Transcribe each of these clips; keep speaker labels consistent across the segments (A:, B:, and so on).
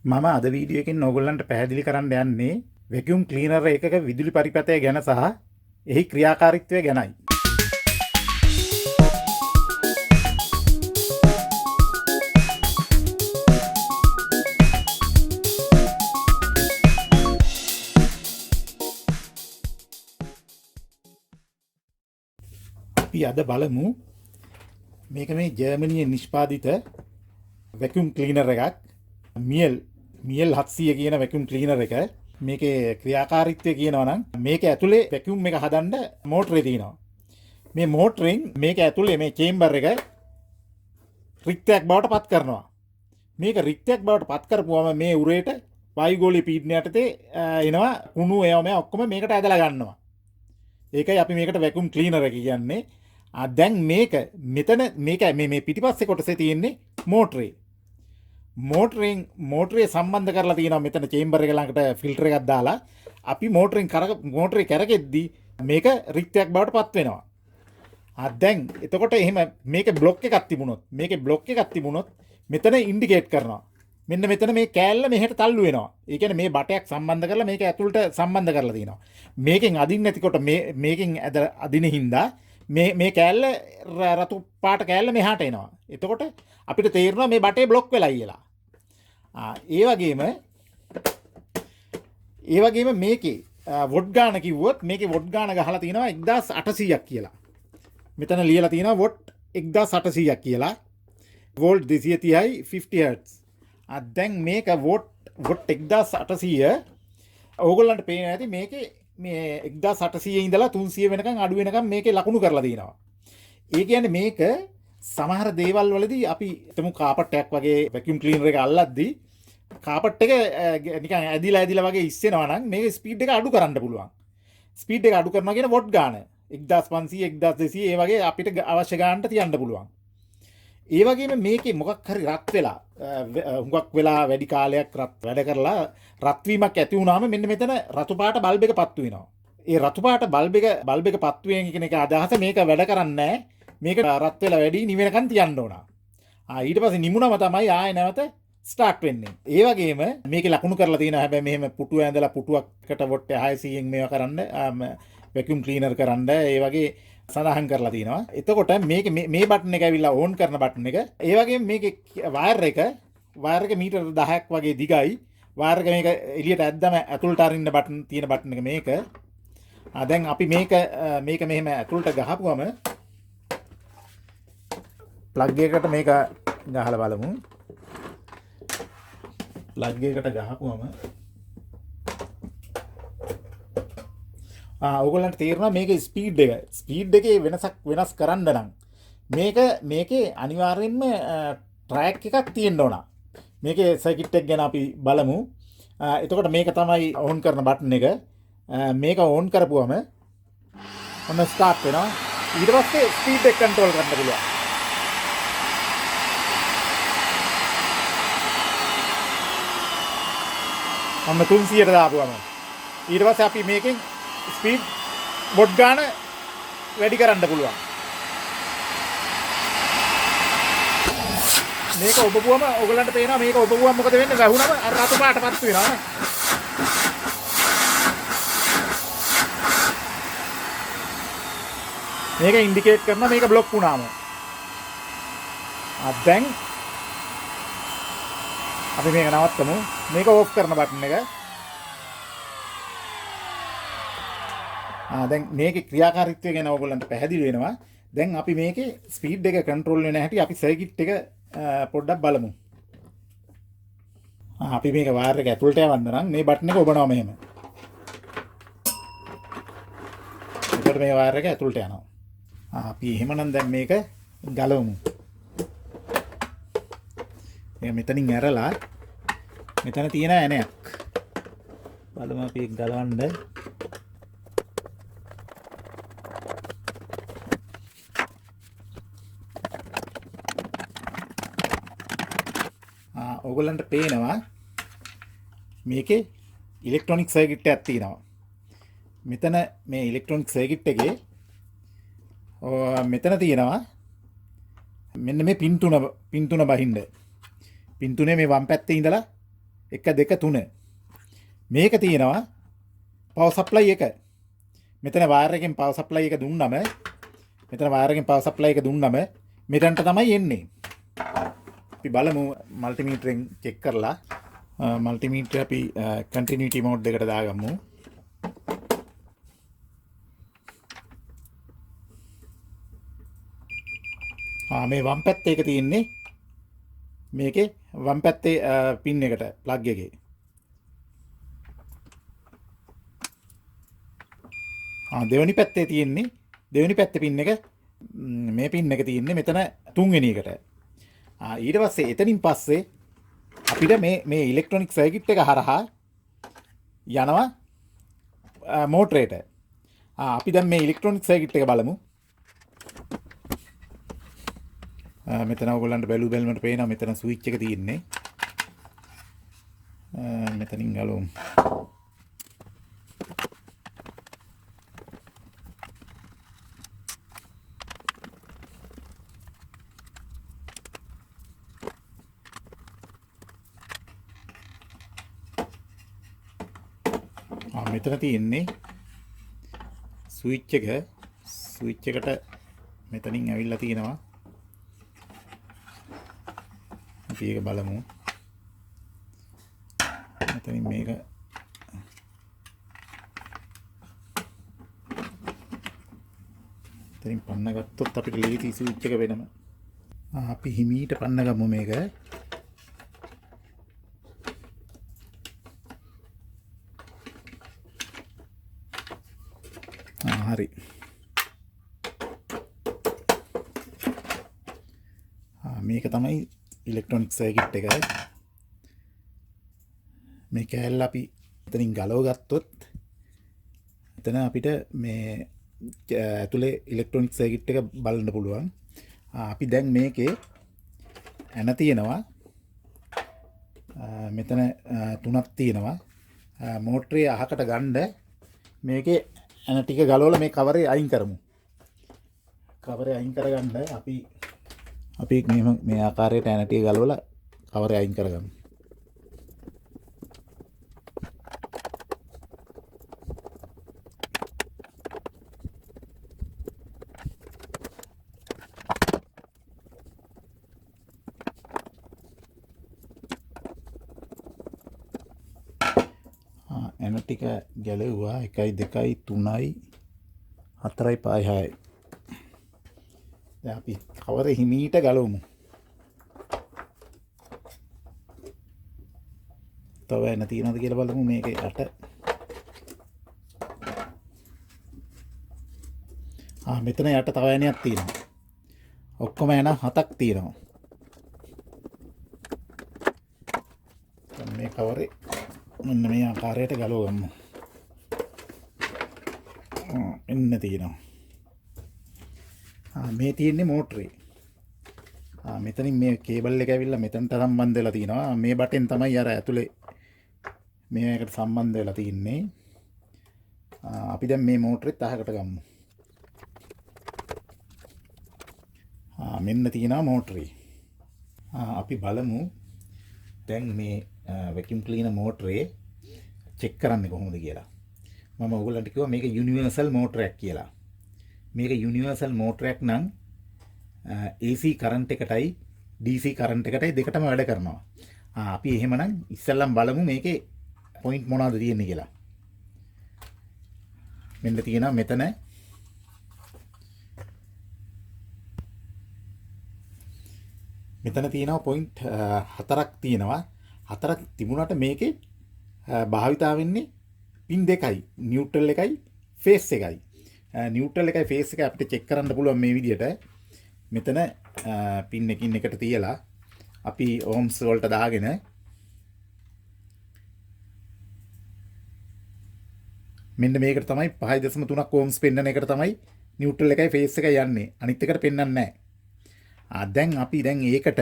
A: මම අද වීඩියෝ එකෙන් ඔයගොල්ලන්ට පැහැදිලි කරන්න යන්නේ වැකියුම් ක්ලීනර් එකක විදුලි පරිපථය ගැන සහ එහි ක්‍රියාකාරීත්වය ගැනයි. අපි අද බලමු මේක මේ ජර්මනියේ නිෂ්පාදිත වැකියුම් ක්ලීනර් එකක්. මියල් 700 කියන වැකියුම් ක්ලීනර් එක. මේකේ ක්‍රියාකාරීත්වය කියනවා නම් මේක ඇතුලේ වැකියුම් එක හදන්න මෝටරේ තියෙනවා. මේ මෝටරෙන් මේක ඇතුලේ මේ චේම්බර් එක රික්තයක් බවට පත් කරනවා. මේක රික්තයක් බවට පත් කරපුවම මේ උරේට වායුගෝලීය පීඩනය යටතේ එනවා කුණු ඒවා මේ ඔක්කොම මේකට ඇදලා ගන්නවා. ඒකයි අපි මේකට වැකියුම් ක්ලීනර් එක කියන්නේ. දැන් මේක මෙතන මේක මේ පිටිපස්සේ කොටසේ තියෙන්නේ මෝටරේ. මෝටරේ සම්බන්ධ කරලා තියෙනවා මෙතන චේම්බර් එක ළඟට ෆිල්ටර් එකක් දාලා අපි මෝටරේ කරගෙද්දි මේක රික්තයක් බවට පත් වෙනවා. දැන් එතකොට එහෙම මේක බ්ලොක් එකක් තිබුණොත් මෙතන ඉන්ඩිකේට් කරනවා. මෙන්න මෙතන මේ කෑල්ල මෙහෙට තල්ලු වෙනවා. ඒ කියන්නේ මේ බටයක් සම්බන්ධ කරලා මේක ඇතුළට සම්බන්ධ කරලා තියෙනවා. මේකෙන් අදින්න නැතිකොට මේකෙන් අදින හින්දා මේ කෑල්ල රතු පාට කෑල්ල මෙහාට එනවා. එතකොට අපිට තේරෙනවා මේ බටේ බ්ලොක් වෙලා කියලා. ඒ වගේම මේකේ වොට් ගාන කිව්වොත් මේකේ වොට් ගාන ගහලා තියෙනවා 1800ක් කියලා. මෙතන ලියලා තියෙනවා වොට් 1800ක් කියලා. වෝල්ට් 230යි 50 හර්ට්ස්. දැන් මේක වොට් 1800 ඕගොල්ලන්ට පේනවා ඇති මේකේ මේ 1800 ඉඳලා 300 වෙනකන් අඩු වෙනකන් මේකේ ලකුණු කරලා තියෙනවා. ඒ කියන්නේ මේක සමහර දේවල් වලදී අපි හිතමු කාපට් වගේ වැකියුම් ක්ලීනර් එක අල්ලද්දී කාපට් එක නිකන් ඇදිලා වගේ ඉස්සෙනවා නම් මේක ස්පීඩ් එක අඩු කරන්න පුළුවන්. ස්පීඩ් එක අඩු කරනවා කියන වොට් ගාන 1500 1200 ඒ වගේ අපිට අවශ්‍ය ගානට තියන්න පුළුවන්. ඒ වගේම මේකේ මොකක් හරි රත් වෙලා හුඟක් වෙලා වැඩි කාලයක් වැඩ කරලා රත් වීමක් ඇති වුණාම මෙන්න මෙතන රතු පාට බල්බ් එක පත්තු වෙනවා. ඒ රතු පාට බල්බ් එක පත්තු වෙන එක අදහස මේක වැඩ කරන්නේ නැහැ. මේක රත් වෙලා වැඩි නිවෙනකන් තියන්න ඕන. ඊට පස්සේ නිමුණම තමයි ආයෙ නැවත ස්ටාර්ට් වෙන්නේ. ඒ වගේම මේකේ ලකුණු කරලා තියෙනවා හැබැයි මෙහෙම පුටුව ඇඳලා පුටුවකට වොට් 600න් මේවා කරන්න වැකියුම් ක්ලීනර් කරන්න ඒ වගේ සඳහන් කරලා තියෙනවා. එතකොට මේ බටන් එක ඇවිල්ලා ඕන් කරන බටන් එක. ඒ වගේම මේකේ වයර් එක මීටර 10ක් වගේ දිගයි. වයර් එක මේක එළියට ඇද්දම ඇතුළට අරින්න තියෙන බටන් එක මේක. දැන් අපි මේක මෙහෙම ඇතුළට ගහපුවම ප්ලග් එකකට මේක ගහලා බලමු. ප්ලග් එකට ගහපුවම ඔයගොල්ලන්ට තේරෙනවා මේකේ ස්පීඩ් එකේ වෙනස් කරන්න නම් මේකේ අනිවාර්යෙන්ම ට්‍රැක් එකක් තියෙන්න ඕන. මේකේ සර්කිට් එක ගැන අපි බලමු. එතකොට මේක තමයි ඕන් කරන බටන් එක. මේක ඕන් කරපුවම ඔන්න ස්ටාර්ට් වෙනවා. ඊට පස්සේ ස්පීඩ් එක කන්ට්‍රෝල් කරන්න පුළුවන්. ඔන්න 300ට දාපුවම ඊට පස්සේ අපි මේකෙන් ස්පීඩ් වොට් ගාන වැඩි කරන්න පුළුවන්. මේක ඔබපුවම ඔයගලන්ට පේනවා මේක ඔබපුවම මොකද වෙන්නේ වැහුනම අර රතු පාටපත් වෙනවා නේ. මේක ඉන්ඩිකේට් කරනවා මේක බ්ලොක් වුණාම. දැන් අපි මේක නවත්තමු. මේක ඕෆ් කරන බටන් එක. දැන් මේකේ ක්‍රියාකාරීත්වය ගැන ඔයගොල්ලන්ට පැහැදිලි වෙනවා. දැන් අපි මේකේ ස්පීඩ් එක කන්ට්‍රෝල් වෙන හැටි අපි සර්කිට් එක පොඩ්ඩක් බලමු. අපි මේක වයර් එක ඇතුළට යවන්න නම් මේ බටන් එක ඔබනවා මෙහෙම. එතකොට මේ වයර් එක ඇතුළට යනවා. අපි එහෙමනම් දැන් මේක ගලවමු. මේක මෙතනින් ඇරලා මෙතන තියෙන ඇණයක් බලමු අපි ඒක ගලවන්න. ඔයගොල්ලන්ට පේනවා මේකේ ඉලෙක්ට්‍රොනික සර්කිට් එකක් තියෙනවා. මෙතන මේ ඉලෙක්ට්‍රොනික සර්කිට් එකේ මෙතන තියෙනවා මෙන්න මේ පින් තුන බහින්න. පින් තුනේ මේ වම් පැත්තේ ඉඳලා 1 2 3 මේක තියෙනවා පවර් සප්ලයි එක. මෙතන වයර් එකෙන් පවර් සප්ලයි එක දුන්නම මෙතනට තමයි එන්නේ. අපි බලමු මල්ටිමීටරෙන් චෙක් කරලා. මල්ටිමීටර අපි කන්ටිනියුටි මෝඩ් එකට දාගමු. මේ වම් පැත්තේ එක තියෙන්නේ මේකේ වම් පැත්තේ පින් එකට ප්ලග් එකේ. දෙවෙනි පැත්තේ තියෙන්නේ දෙවෙනි පැත්තේ පින් එක මේ පින් එක තියෙන්නේ මෙතන තුන්වෙනි එකට. ඊට පස්සේ එතනින් පස්සේ අපිට මේ ඉලෙක්ට්‍රොනික සර්කිට් එක හරහා යනවා මෝටරේට. අපි දැන් මේ ඉලෙක්ට්‍රොනික සර්කිට් එක බලමු. මෙතන ඔයගොල්ලන්ට බැලුමට පේනවා මෙතන ස්විච් එක තියෙන්නේ. මෙතනින් ගලවමු. මෙතන තියෙන්නේ ස්විච් එකට මෙතනින් ඇවිල්ලා තියෙනවා. අපි ඒක බලමු. මෙතනින් මේක මෙතනින් පන්න ගත්තොත් අපිට ලේසි ස්විච් එක වෙනම. අපි හිමීට පන්න ගමු මේක. හරි. මේක තමයි ඉලෙක්ට්‍රොනික සර්කිට් එක. මේ කෑල්ල අපි එතනින් ගලව ගත්තොත් එතන අපිට මේ ඇතුලේ ඉලෙක්ට්‍රොනික සර්කිට් එක බලන්න පුළුවන්. අපි දැන් මේකේ ඇන තියෙනවා. මෙතන 3ක් තියෙනවා. මෝටරේ අහකට ගන්න මේකේ ඇන ටික ගලවලා මේ කවරේ අයින් කරමු. කවරේ අයින් කරගන්න අපි මේ ආකාරයට ඇන ටික ගලවලා කවරේ අයින් කරගමු. ඇන ටික ගැලෙව්වා 1 2 3 4 5 6. දැන් අපි කවරේ හිමීට ගලවමු. තව එන තියනවද කියලා බලමු මේකේ යට. මෙතන යට තව එනයක් තියෙනවා. ඔක්කොම එන 7ක් තියෙනවා. මේ කවරේ මෙන්න මේ ආකාරයට ගලව ගමු. එන්න තියෙනවා. මේ තියෙන්නේ මෝටරේ. මෙතනින් මේ කේබල් එක ඇවිල්ලා මෙතනට සම්බන්ධ වෙලා තියෙනවා. මේ බටෙන් තමයි අර ඇතුලේ මේකට සම්බන්ධ වෙලා තියෙන්නේ. අපි දැන් මේ මෝටරෙත් අහකට ගමු. මෙන්න තියෙනවා මෝටරේ. අපි බලමු දැන් මේ වැකියුම් ක්ලීනර් මෝටරේ චෙක් කරන්නේ කොහොමද කියලා. මම ඔයගොල්ලන්ට කිව්වා මේක යුනිවර්සල් මෝටරයක් කියලා. මේක යුනිවර්සල් මෝටරයක් නම් AC කරන්ට් එකටයි DC කරන්ට් එකටයි දෙකටම වැඩ කරනවා. අපි එහෙමනම් ඉස්සෙල්ලම බලමු මේකේ පොයින්ට් මොනවද තියෙන්නේ කියලා. මෙන්න තියෙනවා මෙතන තියෙනවා පොයින්ට් 4ක් තියෙනවා. 4ක් තිබුණාට මේකේ භාවිතා වෙන්නේ පින් දෙකයි. නියුට්‍රල් එකයි ෆේස් එකයි. නියුට්‍රල් එකයි ෆේස් එකයි අපිට චෙක් කරන්න පුළුවන් මේ විදිහට. මෙතන පින් එකින් එකට තියලා අපි ඕම්ස් වලට දාගෙන මෙන්න මේකට තමයි 5.3ක් ඕම්ස් පෙන්වන එකට තමයි නියුට්‍රල් එකයි ෆේස් එකයි යන්නේ. අනිත් එකට පෙන්වන්නේ නැහැ. දැන් අපි ඒකට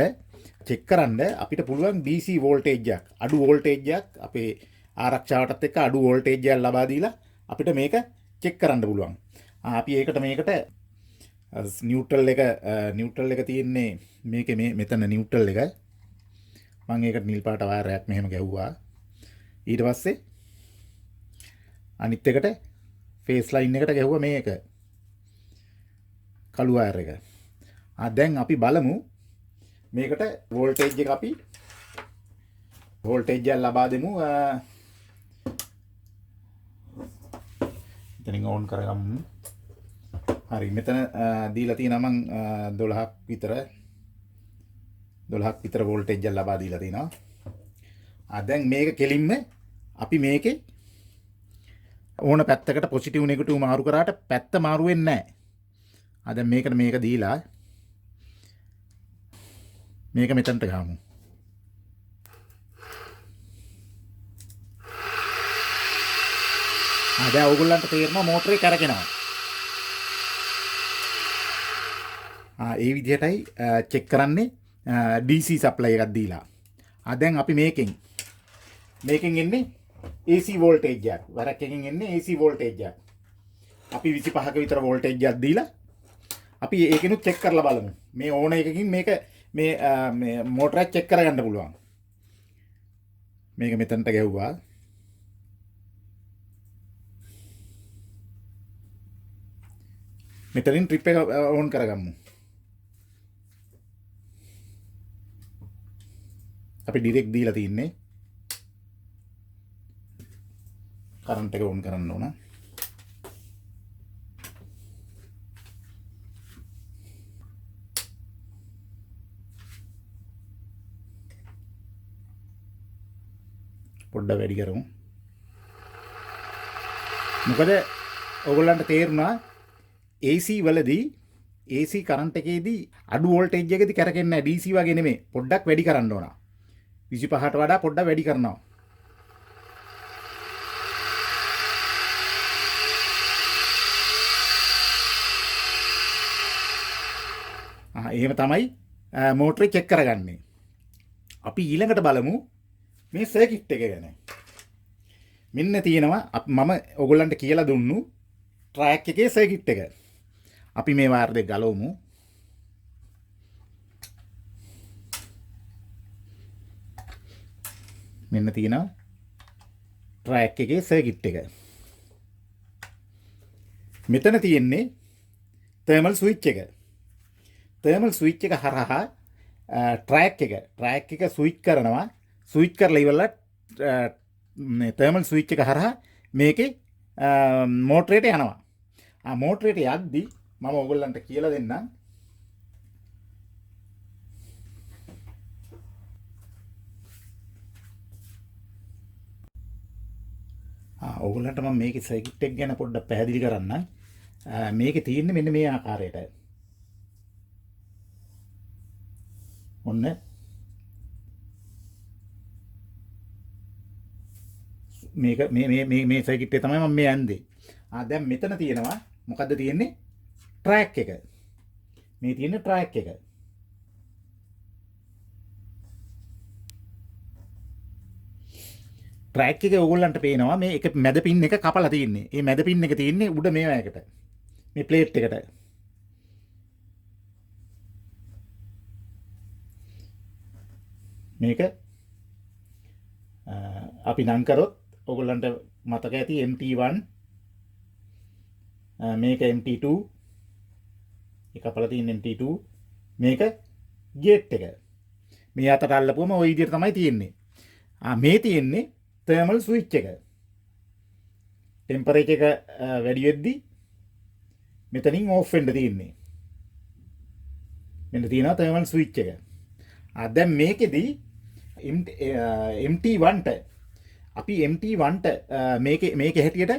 A: චෙක් කරන්න අපිට පුළුවන් DC වෝල්ටේජ් එකක් අඩු වෝල්ටේජ් එකක් අපේ ආරක්ෂාවටත් එක්ක අඩු වෝල්ටේජ් එකක් ලබා දීලා අපිට මේක චෙක් කරන්න පුළුවන්. අපි ඒකට මේකට නියුට්‍රල් එක තියෙන්නේ මේකේ මෙතන නියුට්‍රල් එක. මම ඒකට නිල් පාට වයරයක් මෙහෙම ගැහුවා. ඊට පස්සේ අනිත් එකට ෆේස් ලයින් එකට ගැහුවා මේක. කළු වයර් එක. දැන් අපි බලමු මේකට වෝල්ටේජ් එක අපි වෝල්ටේජ් එක ලබා දෙමු. එතනින් ඕන් කරගමු. හරි මෙතන දීලා තියෙනවා මං 12ක් විතර වෝල්ටේජ් එක ලබා දීලා තිනවා. දැන් මේක කෙලින්ම අපි මේකේ ඕන පැත්තකට පොසිටිව් නෙගටිව් මාරු කරාට පැත්ත මාරු වෙන්නේ නැහැ. දැන් මේකට මේක දීලා මේක මෙතනට ගමු. දැන් ඕගොල්ලන්ට තේරෙනවා මෝටරේ කරකිනවා. ඒ විදිහටයි චෙක් කරන්නේ DC සප්ලයි එකක් දීලා. දැන් අපි මේකෙන් එන්නේ AC වෝල්ටේජ් එකක්. වරක් එකකින් එන්නේ AC වෝල්ටේජ් එකක්. අපි 25ක විතර වෝල්ටේජ් එකක් දීලා අපි ඒකිනුත් චෙක් කරලා බලමු. මේ ඕන එකකින් මේක මේ මෝටර එක චෙක් කරගන්න පුළුවන්. මේක මෙතනට ගැහුවා. මෙතනින් ට්‍රිප් එක ඕන් කරගමු. අපි ඩිරෙක්ට් දීලා තින්නේ. කරන්ට් එක ඕන් කරන්න ඕන. පොඩ්ඩක් වැඩි කරමු. මොකද ඔයගොල්ලන්ට තේරුණා AC වලදී AC කරන්ට් එකේදී අඩු වෝල්ටේජ් එකකදී කරකෙන්නේ නැහැ. DC වගේ නෙමෙයි. පොඩ්ඩක් වැඩි කරන්න ඕන. 25ට වඩා පොඩ්ඩක් වැඩි කරනවා. එහෙම තමයි මෝටරේ චෙක් කරගන්නේ. අපි ඊළඟට බලමු මේ සර්කිට් එක ගැන. මෙන්න තියෙනවා මම ඔයගොල්ලන්ට කියලා දුන්නු ට්‍රැක් එකේ සර්කිට් එක. අපි මේ වයර් දෙක ගලවමු. මෙන්න තියෙනවා ට්‍රැක් එකේ සර්කිට් එක. මෙතන තියෙන්නේ තර්මල් ස්විච් එක. තර්මල් ස්විච් එක හරහා ට්‍රැක් එක ස්විච් කරනවා. ස්විච් කරලා ඉවරලා තර්මල් ස්විච් එක හරහා මේකේ මෝටරේට යනවා. මෝටරේට යද්දි මම ඔයගොල්ලන්ට කියලා දෙන්නම්. ඔයගොල්ලන්ට මම මේකේ සර්කිට් එක ගැන පොඩ්ඩක් පැහැදිලි කරන්නම්. මේකේ තියෙන්නේ මෙන්න මේ ආකාරයට. ඔන්න මේක මේ සර්කිට් එක තමයි මම මේ යන්නේ. දැන් මෙතන තියෙනවා මොකද්ද තියෙන්නේ? ට්‍රැක් එක. මේ තියෙන්නේ ට්‍රැක් එක. ට්‍රැක් එකේ ඕගොල්ලන්ට පේනවා මේ එක මැද පින් එක කපලා තියෙන්නේ. මේ මැද පින් එක තියෙන්නේ උඩ මේවා එකට. මේ ප්ලේට් එකට. මේක අපි නම් කරොත් ඔයගොල්ලන්ට මතක ඇති MT1 මේක MT2 එක කපලා තියෙන MT2 මේක ගේට් එක. මේ අතට අල්ලපුවම ওই විදිහට තමයි තියෙන්නේ. මේ තියෙන්නේ තර්මල් ස්විච් එක. ටෙම්පරේචර් එක වැඩි වෙද්දී මෙතනින් ඕෆ් වෙන්න තියෙන්නේ. මෙන්න තියෙනවා තර්මල් ස්විච් එක. දැන් මේකෙදී MT1ට අපි MT1ට මේක හැටියට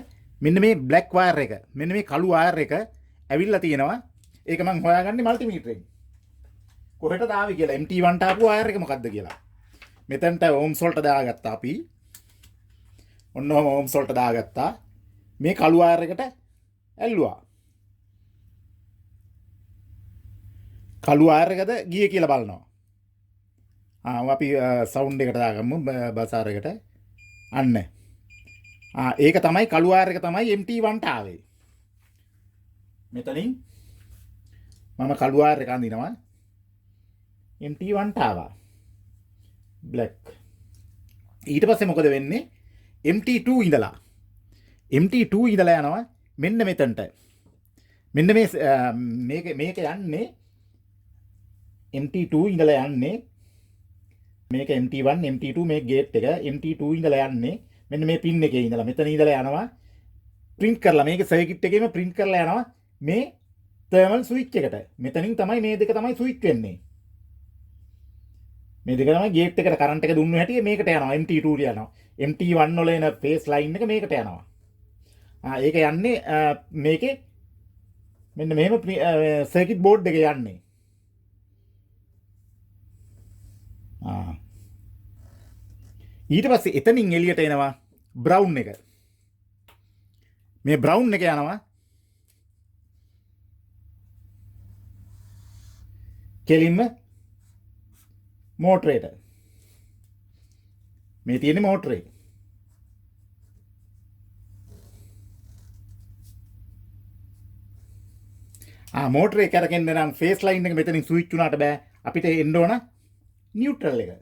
A: මෙන්න මේ බ්ලැක් වයර් එක මෙන්න මේ කළු වයර් එක ඇවිල්ලා තියෙනවා. ඒක මම හොයාගන්නේ මල්ටිමීටරෙන්. කොහෙටද ආවේ කියලා MT1ට ආපු වයර් එක මොකද්ද කියලා. මෙතනට ඕම්ස් වලට දාගත්තා අපි. ඔන්න ඔහම ඕම්ස් වලට දාගත්තා. මේ කළු වයර් එකට ඇල්ලුවා. කළු වයර් එකද ගියේ කියලා බලනවා. අපි සවුන්ඩ් එකට දාගමු බසාර එකට. අන්න. ඒක තමයි කළු වයර් එක තමයි MT1ට ආවේ. මෙතනින් මම කළු වයර් එක අඳිනවා. MT1ට ආවා. බ්ලැක්. ඊට පස්සේ මොකද වෙන්නේ? MT2 ඉඳලා MT2 ඉඳලා යනවා මෙන්න මෙතනට. මෙන්න මේක යන්නේ MT2 ඉඳලා යන්නේ මේක MT1 MT2 මේ ගේට් එක MT2 ඉඳලා යන්නේ මෙන්න මේ පින් එකේ ඉඳලා මෙතන ඉඳලා යනවා print කරලා මේක සර්කිට් එකේම print කරලා යනවා මේ thermal switch එකට. මෙතනින් තමයි මේ දෙක තමයි switch වෙන්නේ. මේ දෙක තමයි ගේට් එකට කරන්ට් එක දුන්නු හැටි මේකට යනවා MT2 යනවා. MT1 වල එන ෆේස් ලයින් එක මේකට යනවා. ඒක යන්නේ මේකේ මෙන්න මෙහෙම සර්කිට් බෝඩ් එකේ යන්නේ. ඊට පස්සේ එතනින් එළියට එනවා බ්‍රවුන් එක. මේ බ්‍රවුන් එක යනවා කෙලින්ම මෝටරේට. මේ තියෙන්නේ මෝටරේ. මෝටරේ කරකෙන්න නම් ෆේස් ලයින් එක මෙතනින් ස්විච් වුණාට බෑ. අපිට එන්න ඕන නියුට්‍රල් එක.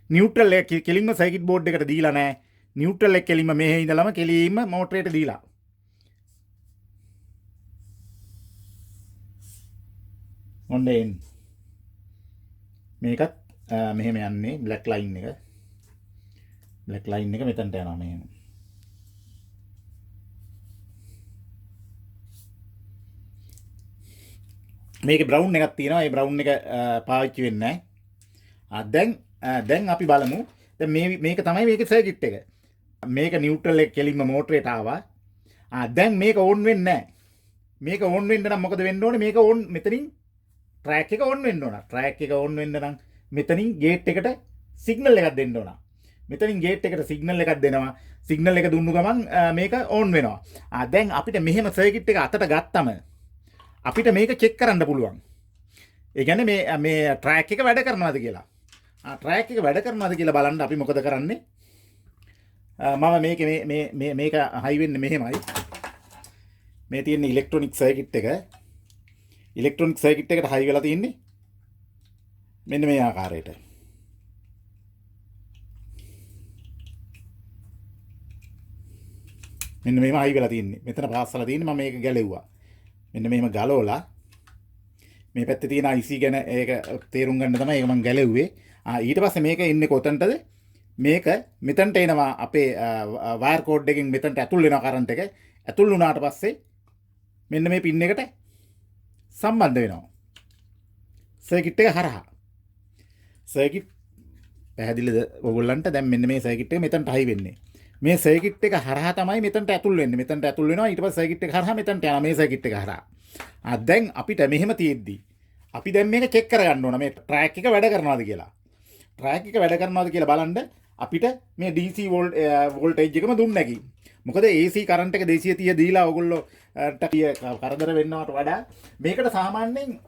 A: නියුට්‍රල් එක කෙලින්ම සර්කිට් බෝඩ් එකට දීලා නැහැ. නියුට්‍රල් එක කෙලින්ම මෙහෙ ඉඳලම කෙලින්ම මෝටරේට දීලා. ඔන්න එන්නේ. මේකත් මෙහෙම යන්නේ බ්ලැක් ලයින් එක. බ්ලැක් ලයින් එක මෙතනට යනවා මෙහෙම. මේකේ බ්‍රවුන් එකක් තියෙනවා. ඒ බ්‍රවුන් එක පාවිච්චි වෙන්නේ නැහැ. දැන් අපි බලමු. දැන් මේක තමයි මේකේ සර්කිට් එක. මේක නියුට්‍රල් එක කෙලින්ම මෝටරේට ආවා. දැන් මේක ඕන් වෙන්නේ නැහැ. මේක ඕන් වෙන්න නම් මොකද වෙන්න ඕනේ? මේක ඕන් මෙතනින් ට්‍රැක් එක ඕන් වෙන්න ඕන. ට්‍රැක් එක ඕන් වෙන්න නම් මෙතනින් ගේට් එකට සිග්නල් එකක් දෙන්න ඕන. මෙතනින් ගේට් එකට සිග්නල් එකක් දෙනවා. සිග්නල් එක දුන්නු ගමන් මේක ඕන් වෙනවා. දැන් අපිට මෙහෙම සර්කිට් එක අතට ගත්තම අපිට මේක චෙක් කරන්න පුළුවන්. ඒ කියන්නේ මේ ට්‍රැක් එක වැඩ කරනවද කියලා. ට්‍රැක් එක වැඩ කරනවද කියලා බලන්න අපි මොකද කරන්නේ? මම මේක හයි වෙන්නේ මෙහෙමයි. මේ තියෙන ඉලෙක්ට්‍රොනික සර්කිට් එක. ඉලෙක්ට්‍රොනික සර්කිට් එකට හයි වෙලා තියෙන්නේ මෙන්න මේ ආකාරයට. මෙන්න මෙහෙම හයි වෙලා තියෙන්නේ. මෙතන පාස්සලා තියෙන්නේ මම මේක ගැලෙව්වා. මෙන්න මෙහෙම ගලවලා මේ පැත්තේ තියෙන IC ගැන ඒක තේරුම් ගන්න තමයි ඒක මම ගැලෙව්වේ. ඊට පස්සේ මේක ඉන්නේ කොතනටද? මේක මෙතනට එනවා අපේ වයර් කෝඩ් එකකින් මෙතනට ඇතුල් වෙනවා කරන්ට් එක. ඇතුල් වුණාට පස්සේ මෙන්න මේ පින් එකට සම්බන්ධ වෙනවා. සර්කිට් එක හරහා. සර්කිට් පැහැදිලිද ඔයගොල්ලන්ට? දැන් මෙන්න මේ සර්කිට් එක මෙතනට හයි වෙන්නේ. මේ සර්කිට් එක හරහා තමයි මෙතනට ඇතුල් වෙන්නේ. මෙතනට ඇතුල් වෙනවා ඊට පස්සේ සර්කිට් එක හරහා මෙතනට යනවා මේ සර්කිට් එක හරහා. දැන් අපිට මෙහෙම තියෙද්දි අපි දැන් මේක චෙක් කරගන්න ඕන මේ ට්‍රැක් එක වැඩ කරනවද කියලා. ට්‍රැක් එක වැඩ කරනවද කියලා බලන්න අපිට මේ DC වෝල්ටේජ් එකම දුන්න නැකි. මොකද AC කරන්ට් එක 230 දීලා ඔයගොල්ලෝ කරදර වෙන්නවට වඩා මේකට සාමාන්‍යයෙන්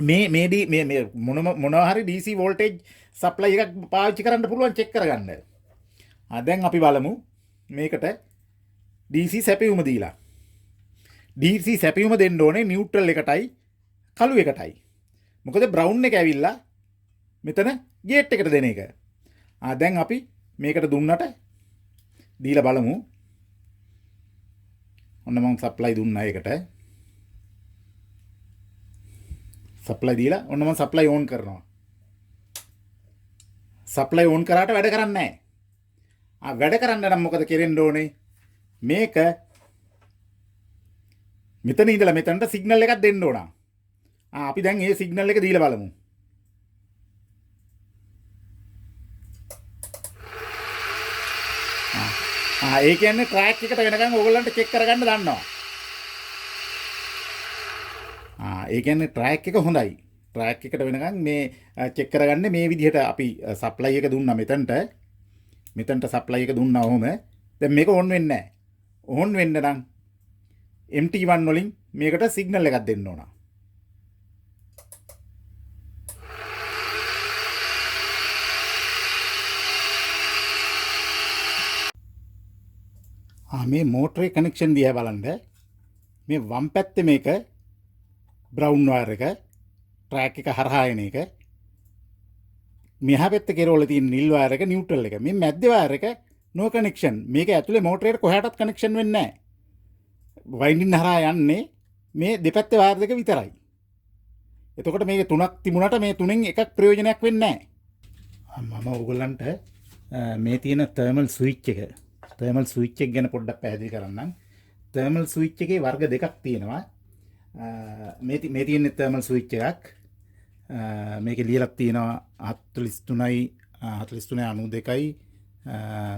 A: මේ මොනවා හරි DC වෝල්ටේජ් සප්ලයි එකක් පාවිච්චි කරන්න පුළුවන් චෙක් කරගන්න. දැන් අපි බලමු මේකට DC සැපයුම දීලා. DC සැපයුම දෙන්න ඕනේ නියුට්‍රල් එකටයි කළු එකටයි. මොකද බ්‍රවුන් එක ඇවිල්ලා මෙතන ගේට් එකට දෙන එක. දැන් අපි මේකට දුන්නට දීලා බලමු. ඔන්න මම සප්ලයි දුන්නා ඒකට. සප්ලයි දීලා ඔන්න මම සප්ලයි ඕන් කරනවා. සප්ලයි ඕන් කරාට වැඩ කරන්නේ නැහැ. වැඩ කරන්න නම් මොකද කෙරෙන්න ඕනේ? මේක මෙතන ඉඳලා මෙතනට සිග්නල් එකක් දෙන්න ඕන. අපි දැන් මේ සිග්නල් එක දීලා බලමු. ඒ කියන්නේ ට්‍රැක් එකට වෙනකන් ඕගොල්ලන්ට චෙක් කරගන්න දන්නවා. ඒ කියන්නේ ට්‍රැක් එක හොඳයි. ට්‍රැක් එකට වෙනකන් මේ චෙක් කරගන්නේ මේ විදිහට අපි සප්ලයි එක දුන්නා මෙතනට සප්ලයි එක දුන්නා ඔහොම. දැන් මේක ඕන් වෙන්නේ නැහැ. ඕන් වෙන්න නම් MT1 වලින් මේකට සිග්නල් එකක් දෙන්න ඕන. මේ මෝටරේ කනෙක්ෂන් දිහා බලන්න. මේ වම් පැත්තේ මේක බ්‍රවුන් වයර් එක ට්‍රැක් එක හරහා එන එක. මෙහා පැත්තේ කෙරවල තියෙන නිල් වයර් එක නියුට්‍රල් එක. මේ මැද්දේ වයර් එක no connection. මේක ඇතුලේ මෝටරේට කොහාටවත් කනෙක්ෂන් වෙන්නේ නැහැ. වයින්ඩින් හරහා යන්නේ මේ දෙපැත්තේ වයර් දෙක විතරයි. එතකොට මේක තුනක් තිබුණාට මේ තුනෙන් එකක් ප්‍රයෝජනයක් වෙන්නේ නැහැ. මම ඔයගොල්ලන්ට මේ තියෙන තර්මල් ස්විච් එක ගැන පොඩ්ඩක් පැහැදිලි කරන්නම්. තර්මල් ස්විච් එකේ වර්ග දෙකක් තියෙනවා. මේ තියෙන තර්මල් ස්විච් එකක් මේකේ ලියලා තියෙනවා 43යි 92යි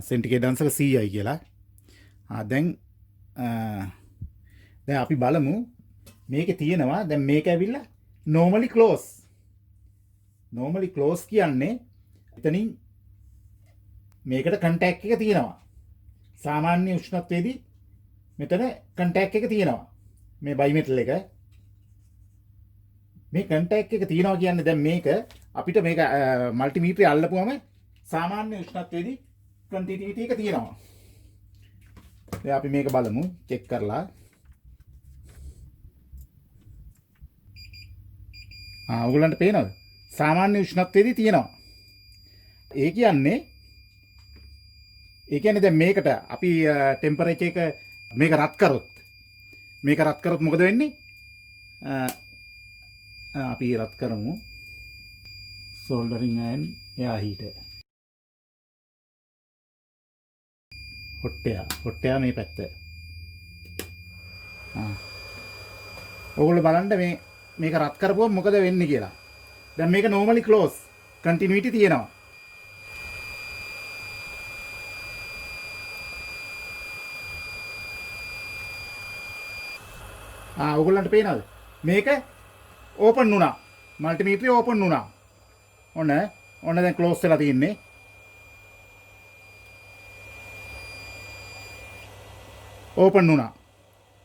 A: සෙන්ටිග්‍රේඩ් අංශක 100යි කියලා. දැන් අපි බලමු මේකේ තියෙනවා දැන් මේක ඇවිල්ලා normally close කියන්නේ එතනින් මේකට කන්ටැක්ට් එක තියෙනවා. සාමාන්‍ය උෂ්ණත්වයේදී මෙතන කන්ටැක්ට් එක තියෙනවා. මේ බයිමෙටල් එක මේ කන්ටැක්ට් එක තියෙනවා කියන්නේ දැන් මේක අපිට මේක මල්ටිමීටරේ අල්ලපුවම සාමාන්‍ය උෂ්ණත්වයේදී කන්ටිනියුටි එක තියෙනවා. දැන් අපි මේක බලමු චෙක් කරලා. ඔයගොල්ලන්ට පේනවද? සාමාන්‍ය උෂ්ණත්වයේදී තියෙනවා. ඒ කියන්නේ දැන් මේකට අපි ටෙම්පරේචර් එක මේක රත් කරොත් මොකද වෙන්නේ? අපි රත් කරමු soldering and air heater. හොට්ටයා මේ පැත්ත. ඔයගොල්ලෝ බලන්න මේක රත් කරපුවම මොකද වෙන්නේ කියලා. දැන් මේක normally close continuity තියෙනවා. ඔයගොල්ලන්ට පේනවද? මේක ඕපන් වුණා. මල්ටිමීටරේ ඕපන් වුණා. ඔන්න දැන් ක්ලෝස් වෙලා තියෙන්නේ. ඕපන් වුණා.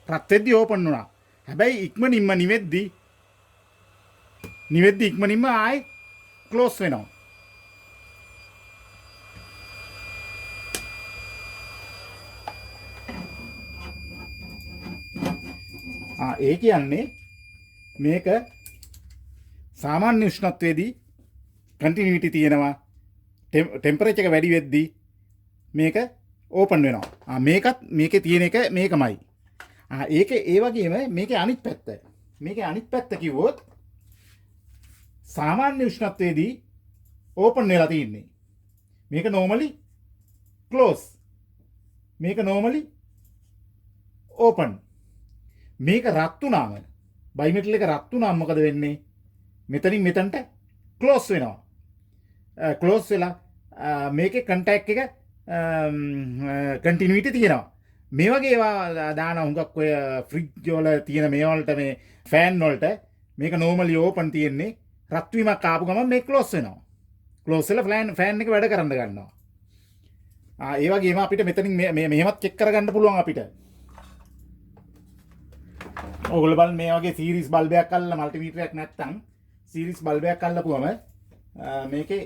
A: රත් වෙද්දි ඕපන් වුණා. හැබැයි ඉක්මනින්ම නිවෙද්දි ඉක්මනින්ම ආයි ක්ලෝස් වෙනවා. ඒ කියන්නේ මේක සාමාන්‍ය උෂ්ණත්වයේදී කන්ටිනියුටි තියෙනවා. ටෙම්පරේචර් එක වැඩි වෙද්දී මේක ඕපන් වෙනවා. මේකේ තියෙන එක මේකමයි. ඒකේ ඒ වගේම මේකේ අනිත් පැත්ත කිව්වොත් සාමාන්‍ය උෂ්ණත්වයේදී ඕපන් වෙලා තියෙන්නේ. මේක normally close. මේක normally open. මේක රත් වුණාම බයිමෙටල් එක රත් වුණාම මොකද වෙන්නේ? මෙතනින් මෙතනට ක්ලෝස් වෙනවා. ක්ලෝස් වෙලා මේකේ කන්ටැක්ට් එක කන්ටිනියුටි තියෙනවා. මේ වගේ ඒවා දාන හුඟක් ඔය ෆ්‍රිජ් වල තියෙන මේ වලට මේ ෆෑන් වලට මේක normally open තියෙන්නේ. රත් වීමක් ආපු ගමන් මේක ක්ලෝස් වෙනවා. ක්ලෝස් වෙලා ෆෑන් එක වැඩ කරන්න ගන්නවා. ඒ වගේම අපිට මෙතනින් මෙහෙමත් චෙක් කරගන්න පුළුවන් අපිට. ඔයගොල්ලෝ බලන්න මේ වගේ සීරීස් බල්බයක් අල්ලලා මල්ටිමීටරයක් නැත්තම් සීරීස් බල්බයක් අල්ලපුවම මේකේ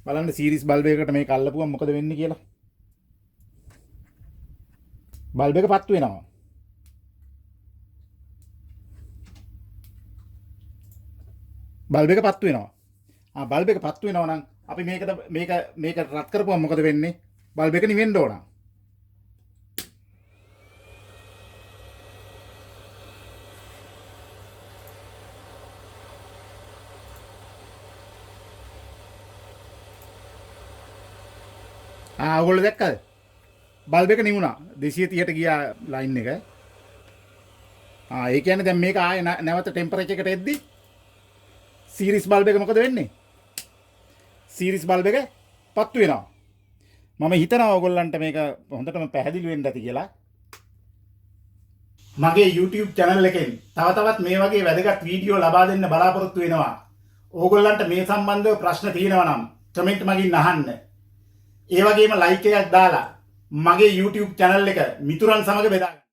A: බලන්න සීරීස් බල්බයකට මේක අල්ලපුවම මොකද වෙන්නේ කියලා. බල්බ එක පත්තු වෙනවා. බල්බ එක පත්තු වෙනවා. බල්බ එක පත්තු වෙනවා නම් අපි මේක රත් කරපුවම මොකද වෙන්නේ? බල්බ එක නිවෙන්න ඕන. ඔයගොල්ලෝ දැක්කද? බල්බ එක නිවුණා. 230ට ගියා ලයින් එක. ඒ කියන්නේ දැන් මේක ආයේ නැවත ටෙම්පරේචර් එකට එද්දි සීරීස් බල්බ එක මොකද වෙන්නේ? සීරීස් බල්බ එක පත්තු වෙනවා. මම හිතනවා ඔයගොල්ලන්ට මේක හොඳටම පැහැදිලි වෙන්න ඇති කියලා. මගේ YouTube channel එකෙන් තවත් මේ වගේ වැදගත් වීඩියෝ ලබා දෙන්න බලාපොරොත්තු වෙනවා. ඕගොල්ලන්ට මේ සම්බන්ධව ප්‍රශ්න තියෙනවා නම් කමෙන්ට් මගින් අහන්න. ඒ වගේම ලයික් එකක් දාලා මගේ YouTube channel එක මිතුරන් සමග බෙදා ගන්න.